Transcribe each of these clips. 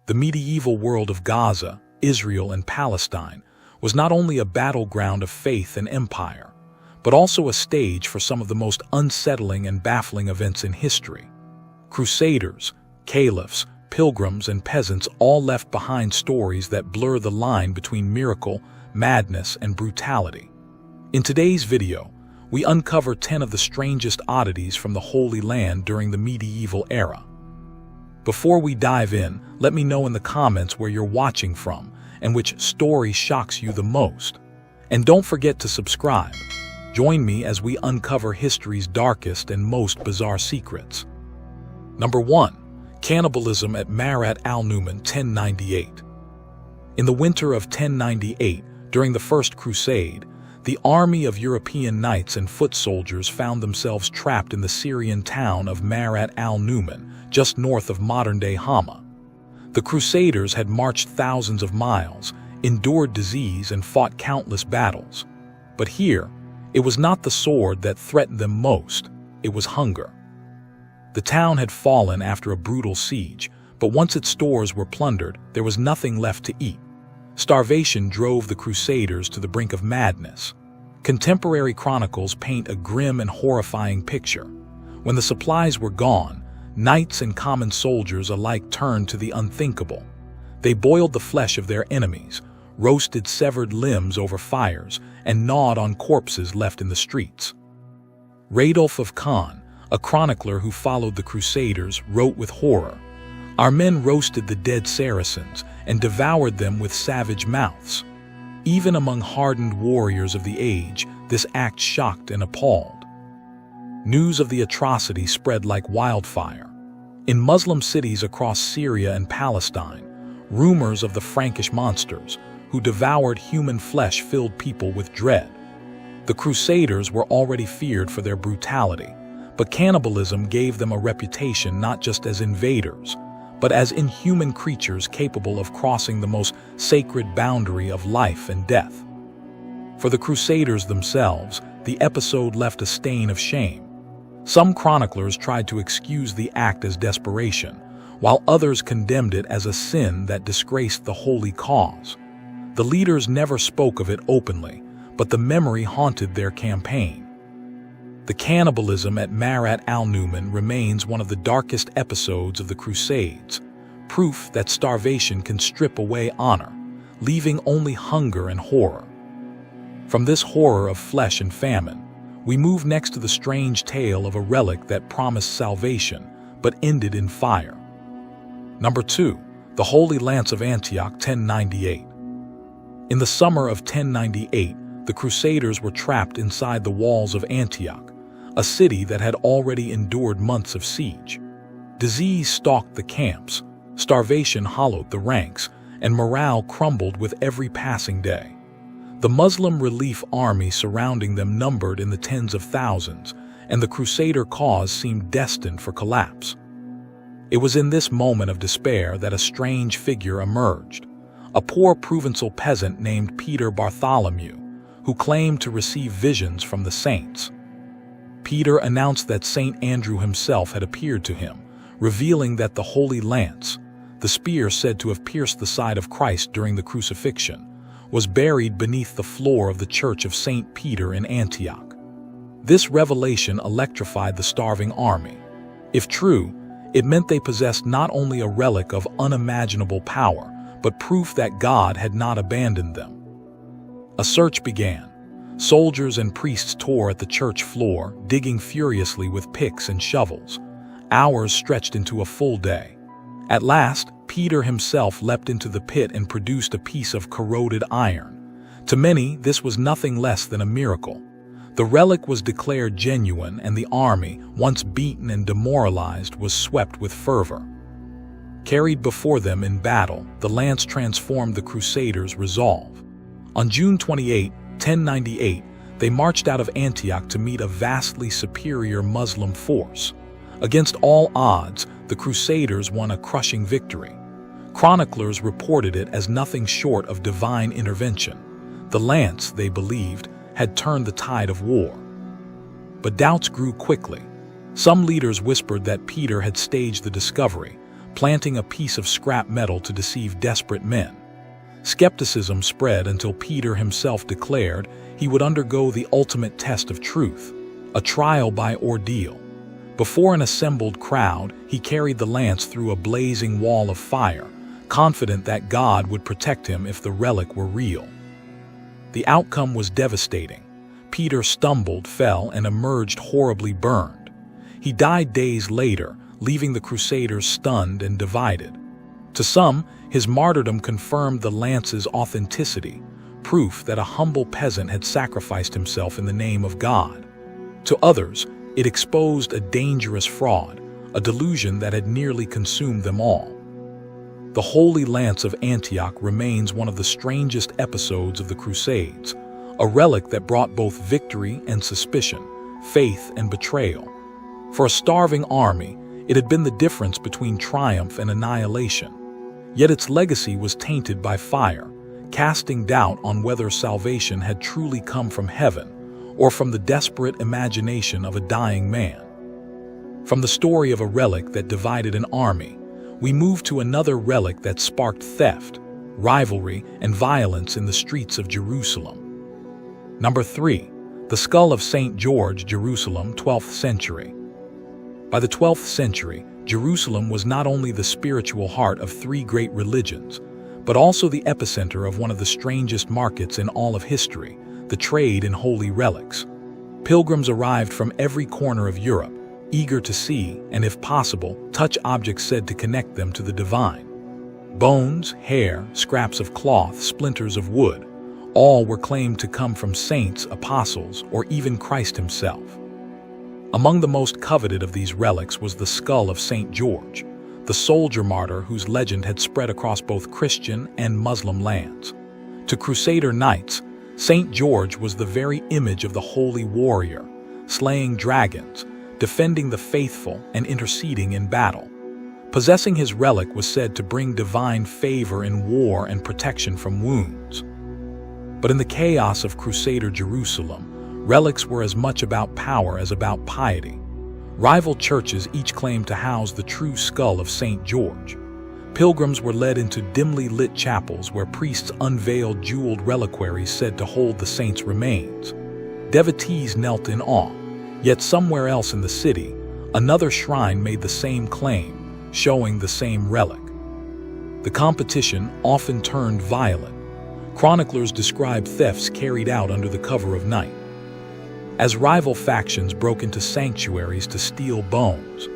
The medieval world of Gaza, Israel, and Palestine was not only a battleground of faith and empire, but also a stage for some of the most unsettling and baffling events in history. Crusaders, caliphs, pilgrims, and peasants all left behind stories that blur the line between miracle, madness, and brutality. In today's video, we uncover 10 of the strangest oddities from the Holy Land during the medieval era. Before we dive in, let me know in the comments where you're watching from and which story shocks you the most. And don't forget to subscribe. Join me as we uncover history's darkest and most bizarre secrets. Number 1. Cannibalism at Marat al-Numan, 1098. In the winter of 1098, during the First Crusade, the army of European knights and foot soldiers found themselves trapped in the Syrian town of Marat al-Numan, just north of modern-day Hama. The Crusaders had marched thousands of miles, endured disease, and fought countless battles. But here, it was not the sword that threatened them most, it was hunger. The town had fallen after a brutal siege, but once its stores were plundered, there was nothing left to eat. Starvation drove the Crusaders to the brink of madness. Contemporary chronicles paint a grim and horrifying picture. When the supplies were gone, knights and common soldiers alike turned to the unthinkable. They boiled the flesh of their enemies, roasted severed limbs over fires, and gnawed on corpses left in the streets. Radulf of Caen, a chronicler who followed the Crusaders, wrote with horror, "Our men roasted the dead Saracens and devoured them with savage mouths." Even among hardened warriors of the age, this act shocked and appalled. News of the atrocity spread like wildfire. In Muslim cities across Syria and Palestine, rumors of the Frankish monsters, who devoured human flesh, filled people with dread. The Crusaders were already feared for their brutality, but cannibalism gave them a reputation not just as invaders, but as inhuman creatures capable of crossing the most sacred boundary of life and death. For the Crusaders themselves, the episode left a stain of shame. Some chroniclers tried to excuse the act as desperation, while others condemned it as a sin that disgraced the holy cause. The leaders never spoke of it openly, but the memory haunted their campaign. The cannibalism at Marat al-Numan remains one of the darkest episodes of the Crusades, proof that starvation can strip away honor, leaving only hunger and horror. From this horror of flesh and famine, we move next to the strange tale of a relic that promised salvation but ended in fire. Number 2. The Holy Lance of Antioch, 1098. In the summer of 1098, the Crusaders were trapped inside the walls of Antioch, a city that had already endured months of siege. Disease stalked the camps, starvation hollowed the ranks, and morale crumbled with every passing day. The Muslim relief army surrounding them numbered in the tens of thousands, and the Crusader cause seemed destined for collapse. It was in this moment of despair that a strange figure emerged, a poor Provençal peasant named Peter Bartholomew, who claimed to receive visions from the saints. Peter announced that Saint Andrew himself had appeared to him, revealing that the Holy Lance, the spear said to have pierced the side of Christ during the crucifixion, was buried beneath the floor of the Church of St. Peter in Antioch. This revelation electrified the starving army. If true, it meant they possessed not only a relic of unimaginable power, but proof that God had not abandoned them. A search began. Soldiers and priests tore at the church floor, digging furiously with picks and shovels. Hours stretched into a full day. At last, Peter himself leapt into the pit and produced a piece of corroded iron. To many, this was nothing less than a miracle. The relic was declared genuine, and the army, once beaten and demoralized, was swept with fervor. Carried before them in battle, the lance transformed the Crusaders' resolve. On June 28, 1098, they marched out of Antioch to meet a vastly superior Muslim force. Against all odds, the Crusaders won a crushing victory. Chroniclers reported it as nothing short of divine intervention. The lance, they believed, had turned the tide of war. But doubts grew quickly. Some leaders whispered that Peter had staged the discovery, planting a piece of scrap metal to deceive desperate men. Skepticism spread until Peter himself declared he would undergo the ultimate test of truth, a trial by ordeal. Before an assembled crowd, he carried the lance through a blazing wall of fire, confident that God would protect him if the relic were real. The outcome was devastating. Peter stumbled, fell, and emerged horribly burned. He died days later, leaving the Crusaders stunned and divided. To some, his martyrdom confirmed the lance's authenticity, proof that a humble peasant had sacrificed himself in the name of God. To others, it exposed a dangerous fraud, a delusion that had nearly consumed them all. The Holy Lance of Antioch remains one of the strangest episodes of the Crusades, a relic that brought both victory and suspicion, faith and betrayal. For a starving army, it had been the difference between triumph and annihilation. Yet its legacy was tainted by fire, casting doubt on whether salvation had truly come from heaven or from the desperate imagination of a dying man. From the story of a relic that divided an army, we move to another relic that sparked theft, rivalry, and violence in the streets of Jerusalem. Number 3. The Skull of St. George, Jerusalem, 12th century. By the 12th century, Jerusalem was not only the spiritual heart of 3 great religions, but also the epicenter of one of the strangest markets in all of history, the trade in holy relics. Pilgrims arrived from every corner of Europe, eager to see, and if possible, touch objects said to connect them to the divine. Bones, hair, scraps of cloth, splinters of wood, all were claimed to come from saints, apostles, or even Christ himself. Among the most coveted of these relics was the skull of St. George, the soldier martyr whose legend had spread across both Christian and Muslim lands. To Crusader knights, St. George was the very image of the holy warrior, slaying dragons, defending the faithful, and interceding in battle. Possessing his relic was said to bring divine favor in war and protection from wounds. But in the chaos of Crusader Jerusalem, relics were as much about power as about piety. Rival churches each claimed to house the true skull of St. George. Pilgrims were led into dimly lit chapels where priests unveiled jeweled reliquaries said to hold the saint's remains. Devotees knelt in awe, yet somewhere else in the city, another shrine made the same claim, showing the same relic. The competition often turned violent. Chroniclers describe thefts carried out under the cover of night. As rival factions broke into sanctuaries to steal bones,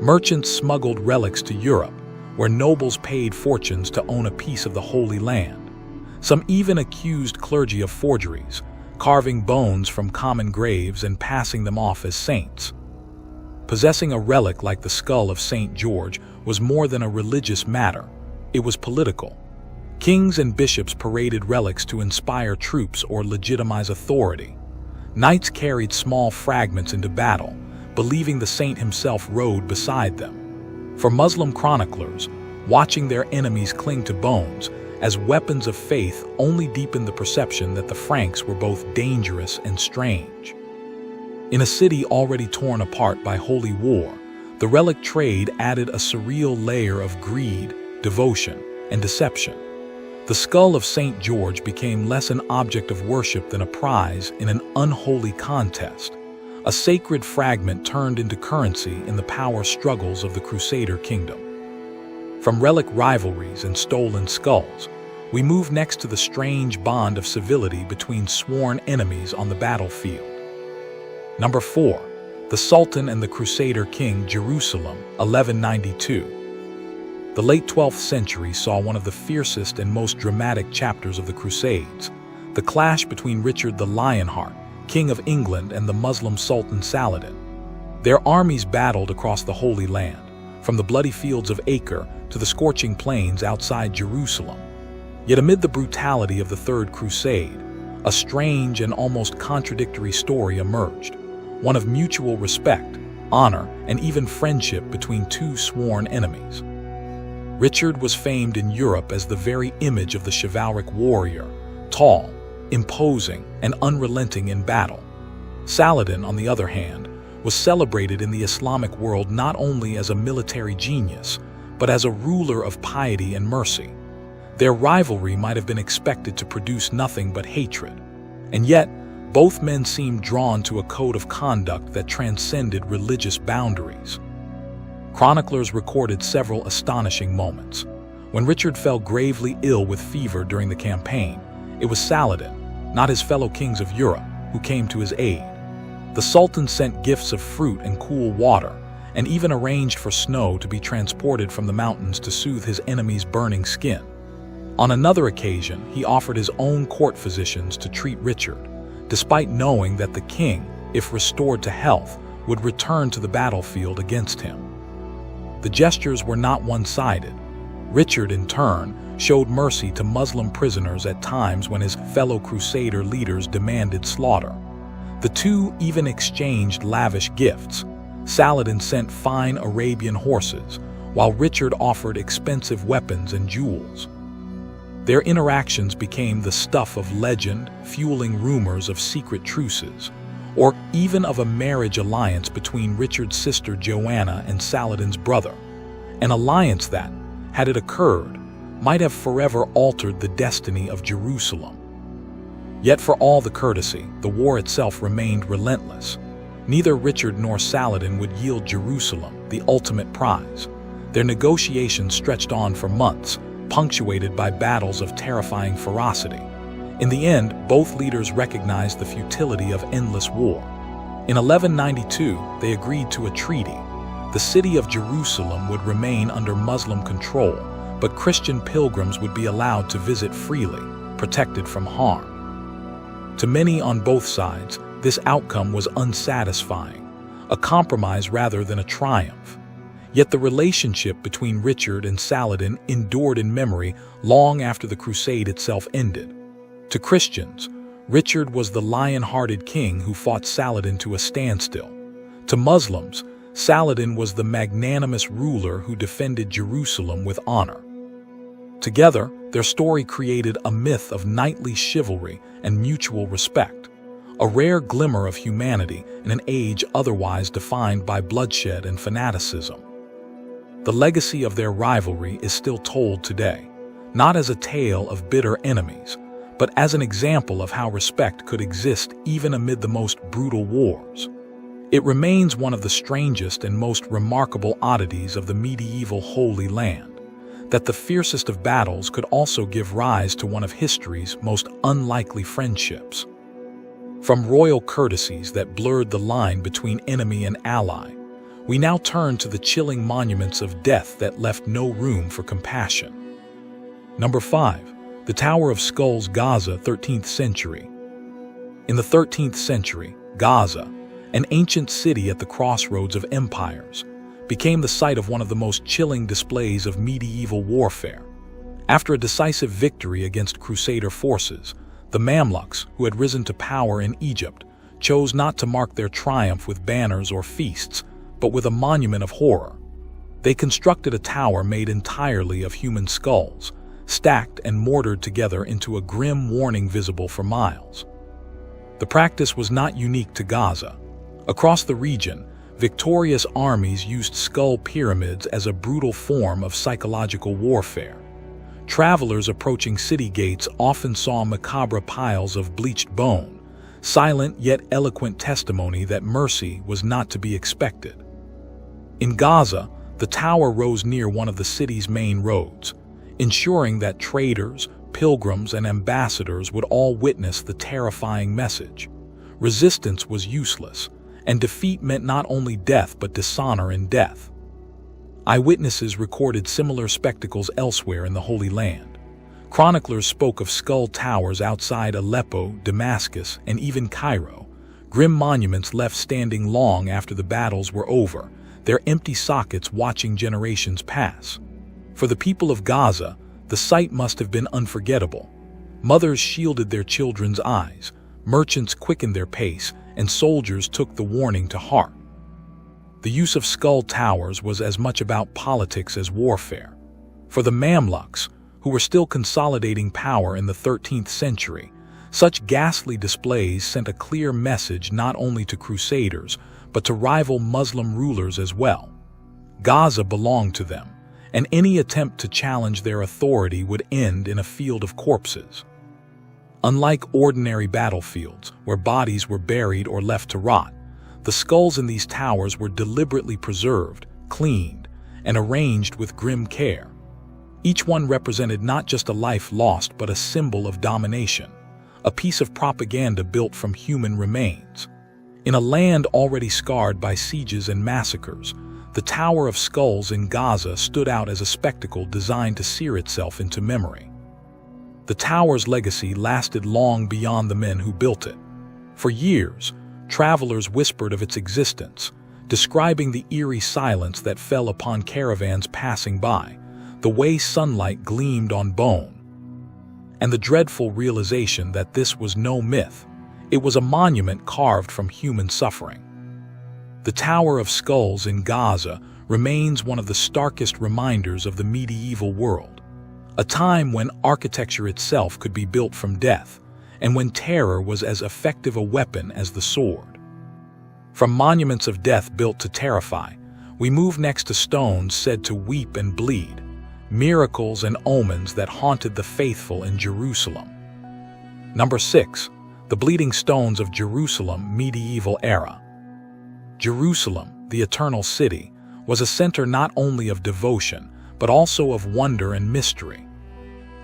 merchants smuggled relics to Europe, where nobles paid fortunes to own a piece of the Holy Land. Some even accused clergy of forgeries, carving bones from common graves and passing them off as saints. Possessing a relic like the skull of St. George was more than a religious matter, it was political. Kings and bishops paraded relics to inspire troops or legitimize authority. Knights carried small fragments into battle, believing the saint himself rode beside them. For Muslim chroniclers, watching their enemies cling to bones as weapons of faith only deepened the perception that the Franks were both dangerous and strange. In a city already torn apart by holy war, the relic trade added a surreal layer of greed, devotion, and deception. The skull of St. George became less an object of worship than a prize in an unholy contest, a sacred fragment turned into currency in the power struggles of the Crusader kingdom. From relic rivalries and stolen skulls, we move next to the strange bond of civility between sworn enemies on the battlefield. Number 4. The Sultan and the Crusader King, Jerusalem, 1192. The late 12th century saw one of the fiercest and most dramatic chapters of the Crusades, the clash between Richard the Lionheart, King of England, and the Muslim Sultan Saladin. Their armies battled across the Holy Land, from the bloody fields of Acre to the scorching plains outside Jerusalem. Yet amid the brutality of the Third Crusade, a strange and almost contradictory story emerged, one of mutual respect, honor, and even friendship between two sworn enemies. Richard was famed in Europe as the very image of the chivalric warrior, tall, imposing, and unrelenting in battle. Saladin, on the other hand, was celebrated in the Islamic world not only as a military genius, but as a ruler of piety and mercy. Their rivalry might have been expected to produce nothing but hatred, and yet both men seemed drawn to a code of conduct that transcended religious boundaries. Chroniclers recorded several astonishing moments. When Richard fell gravely ill with fever during the campaign, it was Saladin, not his fellow kings of Europe, who came to his aid. The Sultan sent gifts of fruit and cool water, and even arranged for snow to be transported from the mountains to soothe his enemy's burning skin. On another occasion, he offered his own court physicians to treat Richard, despite knowing that the king, if restored to health, would return to the battlefield against him. The gestures were not one-sided. Richard, in turn, showed mercy to Muslim prisoners at times when his fellow Crusader leaders demanded slaughter. The two even exchanged lavish gifts. Saladin sent fine Arabian horses, while Richard offered expensive weapons and jewels. Their interactions became the stuff of legend, fueling rumors of secret truces, or even of a marriage alliance between Richard's sister Joanna and Saladin's brother, an alliance that, had it occurred, might have forever altered the destiny of Jerusalem. Yet for all the courtesy, the war itself remained relentless. Neither Richard nor Saladin would yield Jerusalem, the ultimate prize. Their negotiations stretched on for months, punctuated by battles of terrifying ferocity. In the end, both leaders recognized the futility of endless war. In 1192, they agreed to a treaty. The city of Jerusalem would remain under Muslim control, but Christian pilgrims would be allowed to visit freely, protected from harm. To many on both sides, this outcome was unsatisfying, a compromise rather than a triumph. Yet the relationship between Richard and Saladin endured in memory long after the crusade itself ended. To Christians, Richard was the lion-hearted king who fought Saladin to a standstill. To Muslims, Saladin was the magnanimous ruler who defended Jerusalem with honor. Together, their story created a myth of knightly chivalry and mutual respect, a rare glimmer of humanity in an age otherwise defined by bloodshed and fanaticism. The legacy of their rivalry is still told today, not as a tale of bitter enemies, but as an example of how respect could exist even amid the most brutal wars. It remains one of the strangest and most remarkable oddities of the medieval Holy Land, that the fiercest of battles could also give rise to one of history's most unlikely friendships. From royal courtesies that blurred the line between enemy and ally, we now turn to the chilling monuments of death that left no room for compassion. Number 5. The Tower of Skulls, Gaza, 13th century. In the 13th century, Gaza, an ancient city at the crossroads of empires, became the site of one of the most chilling displays of medieval warfare. After a decisive victory against Crusader forces, the Mamluks, who had risen to power in Egypt, chose not to mark their triumph with banners or feasts, but with a monument of horror. They constructed a tower made entirely of human skulls, stacked and mortared together into a grim warning visible for miles. The practice was not unique to Gaza. Across the region, victorious armies used skull pyramids as a brutal form of psychological warfare. Travelers approaching city gates often saw macabre piles of bleached bone, silent yet eloquent testimony that mercy was not to be expected. In Gaza, the tower rose near one of the city's main roads, ensuring that traders, pilgrims, and ambassadors would all witness the terrifying message. Resistance was useless, and defeat meant not only death but dishonor in death. Eyewitnesses recorded similar spectacles elsewhere in the Holy Land. Chroniclers spoke of skull towers outside Aleppo, Damascus, and even Cairo, grim monuments left standing long after the battles were over, their empty sockets watching generations pass. For the people of Gaza, the sight must have been unforgettable. Mothers shielded their children's eyes, merchants quickened their pace, and soldiers took the warning to heart. The use of skull towers was as much about politics as warfare. For the Mamluks, who were still consolidating power in the 13th century, such ghastly displays sent a clear message not only to Crusaders, but to rival Muslim rulers as well. Gaza belonged to them, and any attempt to challenge their authority would end in a field of corpses. Unlike ordinary battlefields, where bodies were buried or left to rot, the skulls in these towers were deliberately preserved, cleaned, and arranged with grim care. Each one represented not just a life lost but a symbol of domination, a piece of propaganda built from human remains. In a land already scarred by sieges and massacres, the Tower of Skulls in Gaza stood out as a spectacle designed to sear itself into memory. The tower's legacy lasted long beyond the men who built it. For years, travelers whispered of its existence, describing the eerie silence that fell upon caravans passing by, the way sunlight gleamed on bone, and the dreadful realization that this was no myth. It was a monument carved from human suffering. The Tower of Skulls in Gaza remains one of the starkest reminders of the medieval world, a time when architecture itself could be built from death, and when terror was as effective a weapon as the sword. From monuments of death built to terrify, we move next to stones said to weep and bleed, miracles and omens that haunted the faithful in Jerusalem. Number 6. The Bleeding Stones of Jerusalem, Medieval Era. Jerusalem, the Eternal City, was a center not only of devotion, but also of wonder and mystery.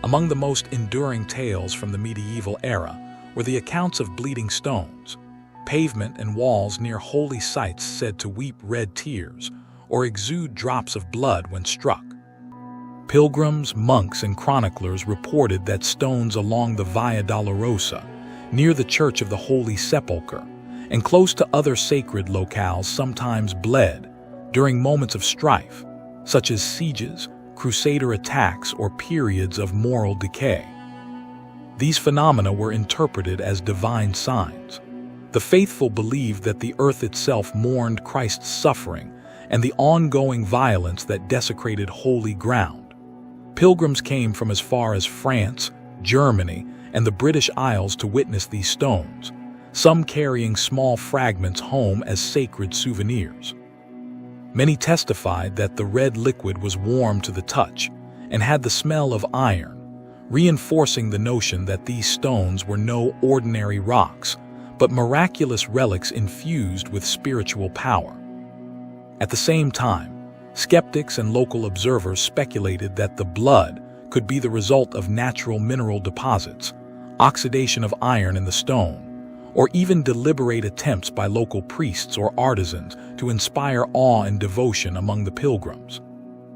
Among the most enduring tales from the medieval era were the accounts of bleeding stones, pavement and walls near holy sites said to weep red tears or exude drops of blood when struck. Pilgrims, monks, and chroniclers reported that stones along the Via Dolorosa, near the Church of the Holy Sepulchre, and close to other sacred locales sometimes bled during moments of strife, such as sieges, crusader attacks, or periods of moral decay. These phenomena were interpreted as divine signs. The faithful believed that the earth itself mourned Christ's suffering and the ongoing violence that desecrated holy ground. Pilgrims came from as far as France, Germany, and the British Isles to witness these stones, some carrying small fragments home as sacred souvenirs. Many testified that the red liquid was warm to the touch and had the smell of iron, reinforcing the notion that these stones were no ordinary rocks, but miraculous relics infused with spiritual power. At the same time, skeptics and local observers speculated that the blood could be the result of natural mineral deposits, oxidation of iron in the stone, or even deliberate attempts by local priests or artisans to inspire awe and devotion among the pilgrims.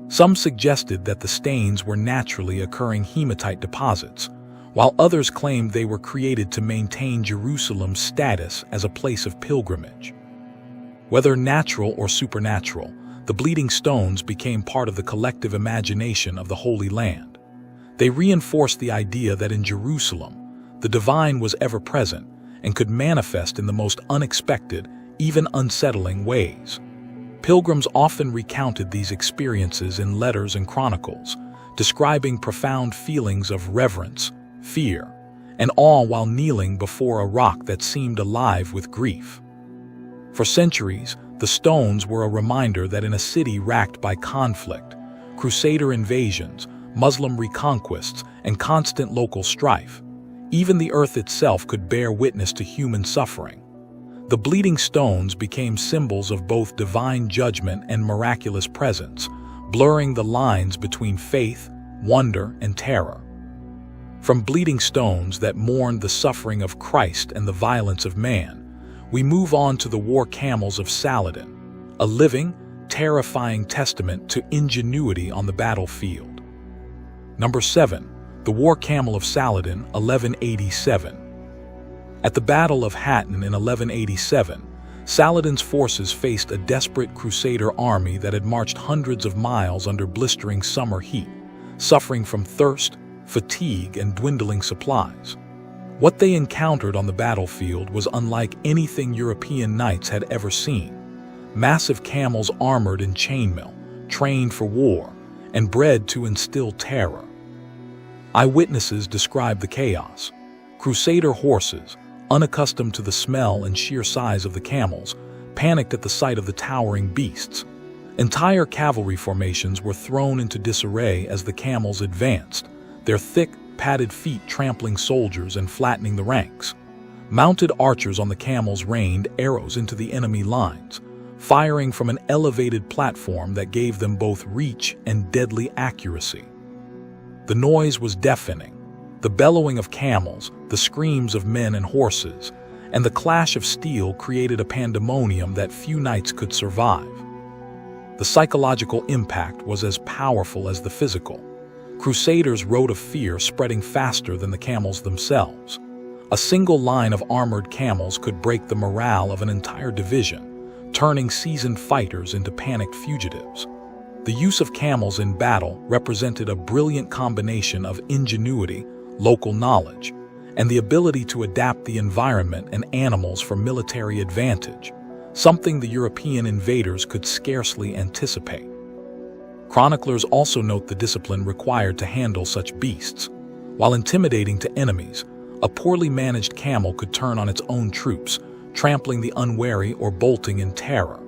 Some suggested that the stains were naturally occurring hematite deposits, while others claimed they were created to maintain Jerusalem's status as a place of pilgrimage. Whether natural or supernatural, the bleeding stones became part of the collective imagination of the Holy Land. They reinforced the idea that in Jerusalem, the divine was ever present and could manifest in the most unexpected, even unsettling ways. Pilgrims often recounted these experiences in letters and chronicles, describing profound feelings of reverence, fear, and awe while kneeling before a rock that seemed alive with grief. For centuries, the stones were a reminder that in a city racked by conflict, crusader invasions, Muslim reconquests, and constant local strife, even the earth itself could bear witness to human suffering. The bleeding stones became symbols of both divine judgment and miraculous presence, blurring the lines between faith, wonder, and terror. From bleeding stones that mourned the suffering of Christ and the violence of man, we move on to the War Camels of Saladin, a living, terrifying testament to ingenuity on the battlefield. Number 7. The War Camel of Saladin, 1187. At the Battle of Hattin in 1187, Saladin's forces faced a desperate crusader army that had marched hundreds of miles under blistering summer heat, suffering from thirst, fatigue, and dwindling supplies. What they encountered on the battlefield was unlike anything European knights had ever seen. Massive camels armored in chainmail, trained for war, and bred to instill terror. Eyewitnesses described the chaos. Crusader horses, unaccustomed to the smell and sheer size of the camels, panicked at the sight of the towering beasts. Entire cavalry formations were thrown into disarray as the camels advanced, their thick, padded feet trampling soldiers and flattening the ranks. Mounted archers on the camels rained arrows into the enemy lines, firing from an elevated platform that gave them both reach and deadly accuracy. The noise was deafening. The bellowing of camels, the screams of men and horses, and the clash of steel created a pandemonium that few knights could survive. The psychological impact was as powerful as the physical. Crusaders rode a fear spreading faster than the camels themselves. A single line of armored camels could break the morale of an entire division, turning seasoned fighters into panicked fugitives. The use of camels in battle represented a brilliant combination of ingenuity, local knowledge, and the ability to adapt the environment and animals for military advantage, something the European invaders could scarcely anticipate. Chroniclers also note the discipline required to handle such beasts. While intimidating to enemies, a poorly managed camel could turn on its own troops, trampling the unwary or bolting in terror.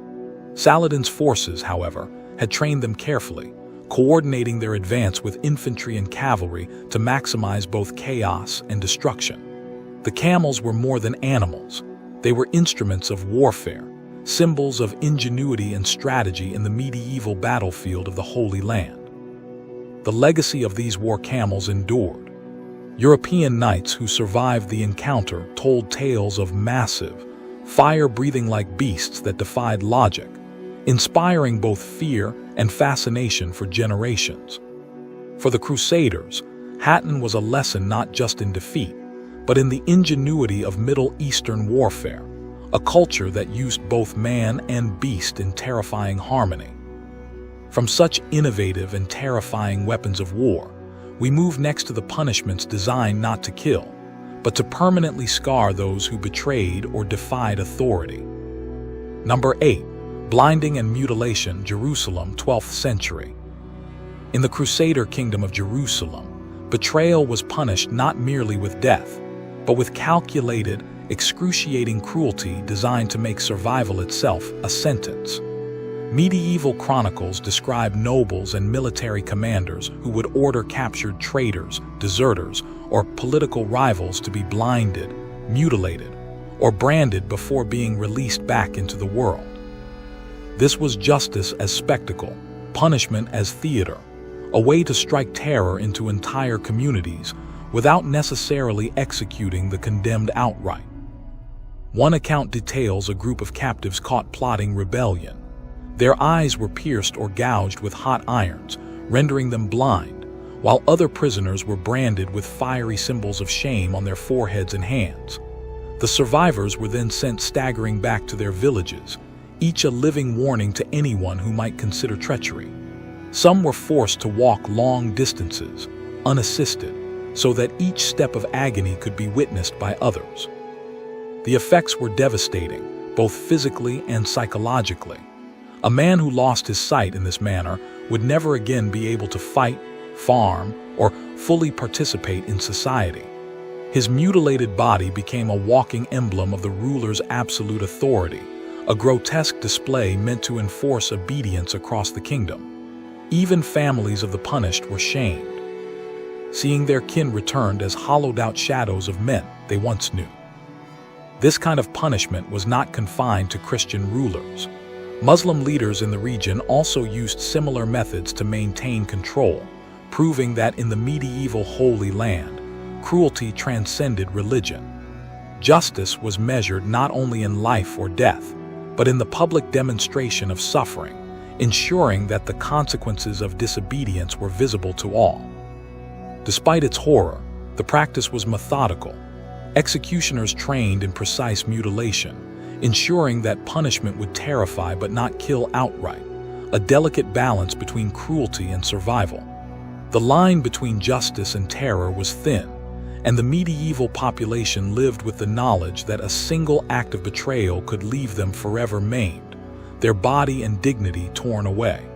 Saladin's forces, however, had trained them carefully, coordinating their advance with infantry and cavalry to maximize both chaos and destruction. The camels were more than animals. They were instruments of warfare, symbols of ingenuity and strategy in the medieval battlefield of the Holy Land. The legacy of these war camels endured. European knights who survived the encounter told tales of massive, fire-breathing like beasts that defied logic, inspiring both fear and fascination for generations. For the Crusaders, Hattin was a lesson not just in defeat, but in the ingenuity of Middle Eastern warfare, a culture that used both man and beast in terrifying harmony. From such innovative and terrifying weapons of war, we move next to the punishments designed not to kill, but to permanently scar those who betrayed or defied authority. Number 8. Blinding and mutilation, Jerusalem, 12th century. In the Crusader kingdom of Jerusalem, betrayal was punished not merely with death, but with calculated, excruciating cruelty designed to make survival itself a sentence. Medieval chronicles describe nobles and military commanders who would order captured traitors, deserters, or political rivals to be blinded, mutilated, or branded before being released back into the world. This was justice as spectacle, punishment as theater, a way to strike terror into entire communities without necessarily executing the condemned outright. One account details a group of captives caught plotting rebellion. Their eyes were pierced or gouged with hot irons, rendering them blind, while other prisoners were branded with fiery symbols of shame on their foreheads and hands. The survivors were then sent staggering back to their villages, each a living warning to anyone who might consider treachery. Some were forced to walk long distances, unassisted, so that each step of agony could be witnessed by others. The effects were devastating, both physically and psychologically. A man who lost his sight in this manner would never again be able to fight, farm, or fully participate in society. His mutilated body became a walking emblem of the ruler's absolute authority, a grotesque display meant to enforce obedience across the kingdom. Even families of the punished were shamed, seeing their kin returned as hollowed-out shadows of men they once knew. This kind of punishment was not confined to Christian rulers. Muslim leaders in the region also used similar methods to maintain control, proving that in the medieval Holy Land, cruelty transcended religion. Justice was measured not only in life or death, but in the public demonstration of suffering, ensuring that the consequences of disobedience were visible to all. Despite its horror, the practice was methodical. Executioners trained in precise mutilation, ensuring that punishment would terrify but not kill outright, a delicate balance between cruelty and survival. The line between justice and terror was thin, and the medieval population lived with the knowledge that a single act of betrayal could leave them forever maimed, their body and dignity torn away.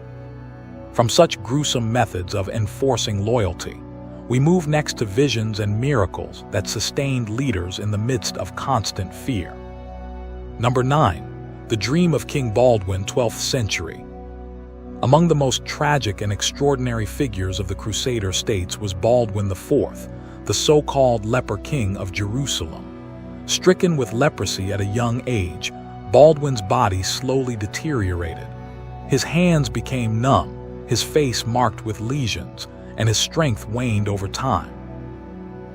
From such gruesome methods of enforcing loyalty, we move next to visions and miracles that sustained leaders in the midst of constant fear. Number 9. The Dream of King Baldwin, 12th century. Among the most tragic and extraordinary figures of the Crusader states was Baldwin IV, the so-called leper king of Jerusalem. Stricken with leprosy at a young age, Baldwin's body slowly deteriorated. His hands became numb, his face marked with lesions, and his strength waned over time.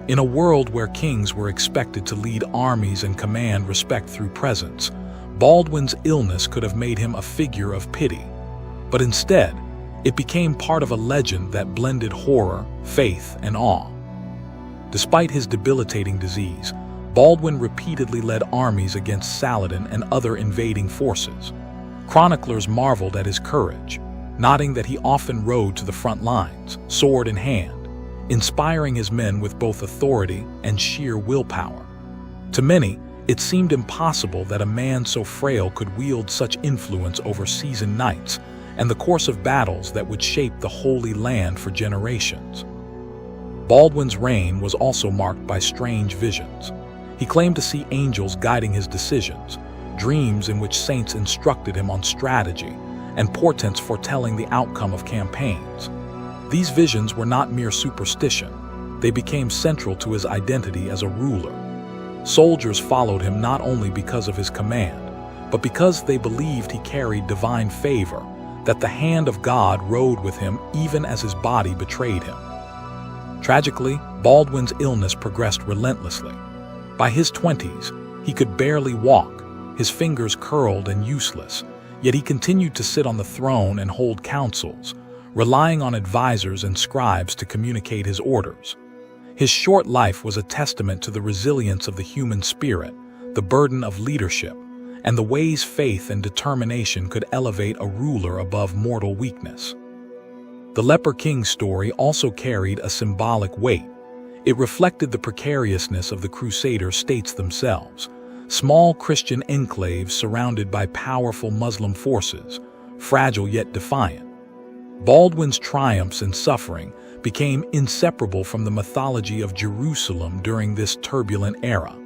In a world where kings were expected to lead armies and command respect through presence, Baldwin's illness could have made him a figure of pity. But instead, it became part of a legend that blended horror, faith, and awe. Despite his debilitating disease, Baldwin repeatedly led armies against Saladin and other invading forces. Chroniclers marveled at his courage, noting that he often rode to the front lines, sword in hand, inspiring his men with both authority and sheer willpower. To many, it seemed impossible that a man so frail could wield such influence over seasoned knights and the course of battles that would shape the Holy Land for generations. Baldwin's reign was also marked by strange visions. He claimed to see angels guiding his decisions, dreams in which saints instructed him on strategy, and portents foretelling the outcome of campaigns. These visions were not mere superstition. They became central to his identity as a ruler. Soldiers followed him not only because of his command, but because they believed he carried divine favor, that the hand of God rode with him even as his body betrayed him. Tragically, Baldwin's illness progressed relentlessly. By his 20s, he could barely walk, his fingers curled and useless, yet he continued to sit on the throne and hold councils, relying on advisors and scribes to communicate his orders. His short life was a testament to the resilience of the human spirit, the burden of leadership, and the ways faith and determination could elevate a ruler above mortal weakness. The Leper King's story also carried a symbolic weight. It reflected the precariousness of the Crusader states themselves, small Christian enclaves surrounded by powerful Muslim forces, fragile yet defiant. Baldwin's triumphs and suffering became inseparable from the mythology of Jerusalem during this turbulent era.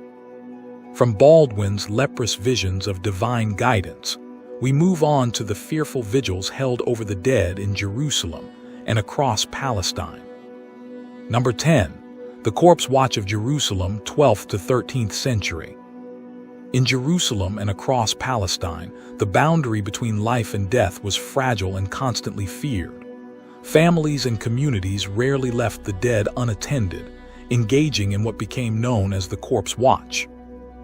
From Baldwin's leprous visions of divine guidance, we move on to the fearful vigils held over the dead in Jerusalem and across Palestine. Number 10. The Corpse Watch of Jerusalem, 12th to 13th century. In Jerusalem and across Palestine, the boundary between life and death was fragile and constantly feared. Families and communities rarely left the dead unattended, engaging in what became known as the Corpse Watch.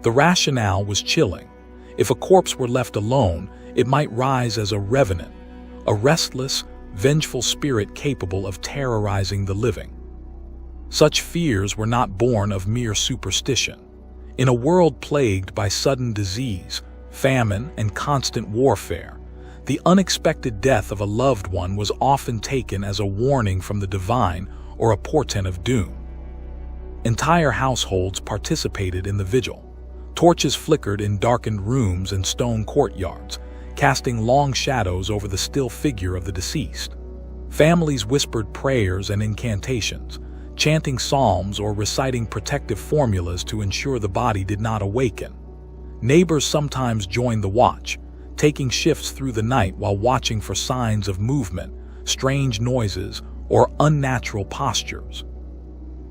The rationale was chilling. If a corpse were left alone, it might rise as a revenant, a restless, vengeful spirit capable of terrorizing the living. Such fears were not born of mere superstition. In a world plagued by sudden disease, famine, and constant warfare, the unexpected death of a loved one was often taken as a warning from the divine or a portent of doom. Entire households participated in the vigil. Torches flickered in darkened rooms and stone courtyards, casting long shadows over the still figure of the deceased. Families whispered prayers and incantations, chanting psalms or reciting protective formulas to ensure the body did not awaken. Neighbors sometimes joined the watch, taking shifts through the night while watching for signs of movement, strange noises, or unnatural postures.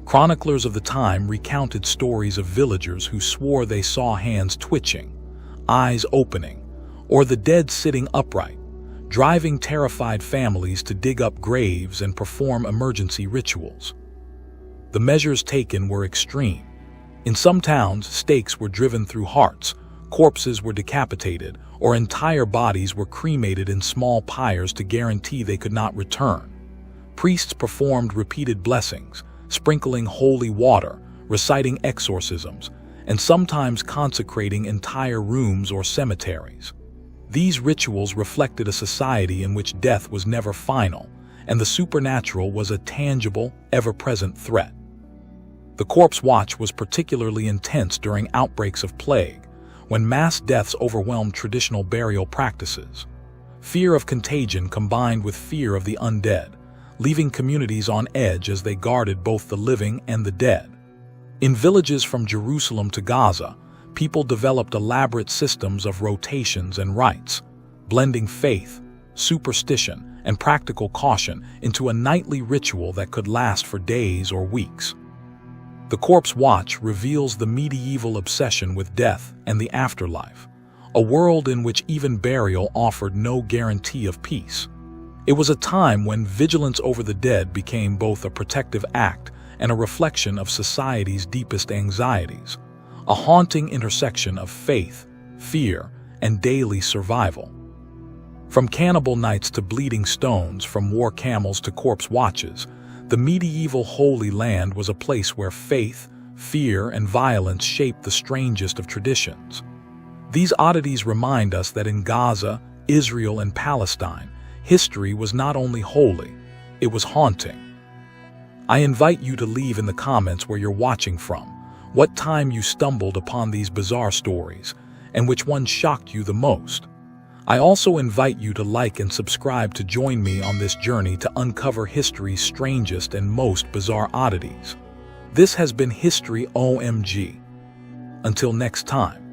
Chroniclers of the time recounted stories of villagers who swore they saw hands twitching, eyes opening, or the dead sitting upright, driving terrified families to dig up graves and perform emergency rituals. The measures taken were extreme. In some towns, stakes were driven through hearts, corpses were decapitated, or entire bodies were cremated in small pyres to guarantee they could not return. Priests performed repeated blessings, sprinkling holy water, reciting exorcisms, and sometimes consecrating entire rooms or cemeteries. These rituals reflected a society in which death was never final, and the supernatural was a tangible, ever-present threat. The Corpse Watch was particularly intense during outbreaks of plague, when mass deaths overwhelmed traditional burial practices. Fear of contagion combined with fear of the undead, leaving communities on edge as they guarded both the living and the dead. In villages from Jerusalem to Gaza, people developed elaborate systems of rotations and rites, blending faith, superstition, and practical caution into a nightly ritual that could last for days or weeks. The Corpse Watch reveals the medieval obsession with death and the afterlife, a world in which even burial offered no guarantee of peace. It was a time when vigilance over the dead became both a protective act and a reflection of society's deepest anxieties, a haunting intersection of faith, fear, and daily survival. From cannibal nights to bleeding stones, from war camels to corpse watches, the medieval Holy Land was a place where faith, fear, and violence shaped the strangest of traditions. These oddities remind us that in Gaza, Israel, and Palestine, history was not only holy, it was haunting. I invite you to leave in the comments where you're watching from, what time you stumbled upon these bizarre stories, and which one shocked you the most. I also invite you to like and subscribe to join me on this journey to uncover history's strangest and most bizarre oddities. This has been HistoryOMG. Until next time.